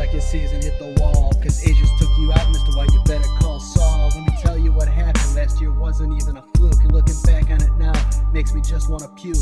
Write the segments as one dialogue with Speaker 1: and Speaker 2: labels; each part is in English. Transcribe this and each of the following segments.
Speaker 1: like your season hit the wall, cause age just took you out, Mr. White, you better call Saul. Let me tell you what happened last year wasn't even a fluke, and looking back on it now makes me just wanna puke.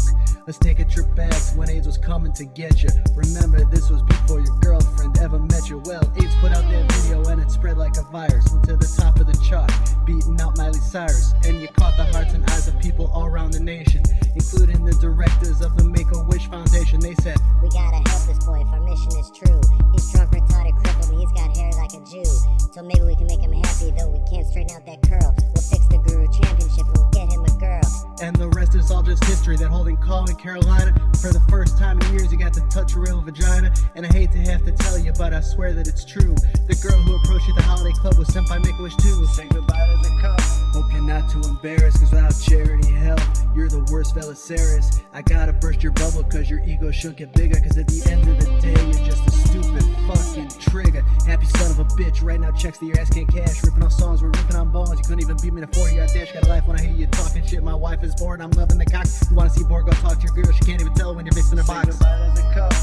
Speaker 1: Let's take a trip back to when AIDS was coming to get you. Remember, this was before your girlfriend ever met you. Well, AIDS put out that video and it spread like a virus, went to the top of the chart, beating out Miley Cyrus, and you caught the hearts and eyes of people all around the nation, including the directors of the Make-A-Wish Foundation. They said,
Speaker 2: we gotta help this boy if our mission is true. He's drunk, retarded, crippled, and he's got hair like a Jew. So maybe we can make him happy, though we can't straighten out that curl. We'll fix the Guru Championship and we'll get him a girl.
Speaker 1: and the rest is all just history. That holding call in Carolina, for the first time in years you got to touch a real vagina. And I hate to have to tell you, but I swear that it's true. The girl who approached you at the holiday club was sent by Make-A-Wish too. Say goodbye to the cup. Hope you're not too embarrassed, cause without charity help, you're the worst Belisarius. I gotta burst your bubble cause your ego should get bigger, cause at the end of the day you're just a stupid fucking trigger. Happy son of a bitch, right now checks that your ass can't cash. Ripping off songs, we're ripping on bones. You couldn't even beat me in a 40-yard dash. Got a life when I hear you talking shit. My wife is bored, I'm loving the cock. You wanna see Borg, go talk to your girl. She can't even tell when you're mixing her box.
Speaker 3: Say goodbye to the cup.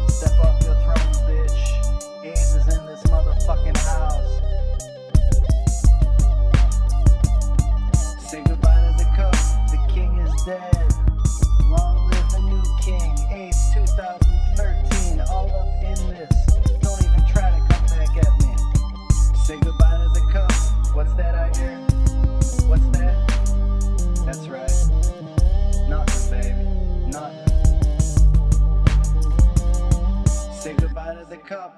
Speaker 3: Step off your throne, bitch. AIDS is in this motherfucking house. Say goodbye to the cup. The king is dead. Long live the new king. AIDS 2013. All up in this. Don't even try to come back at me. Say goodbye to the cup. What's that I hear? What's that? That's right. Nothing, baby. Nothing. Say goodbye to the cup.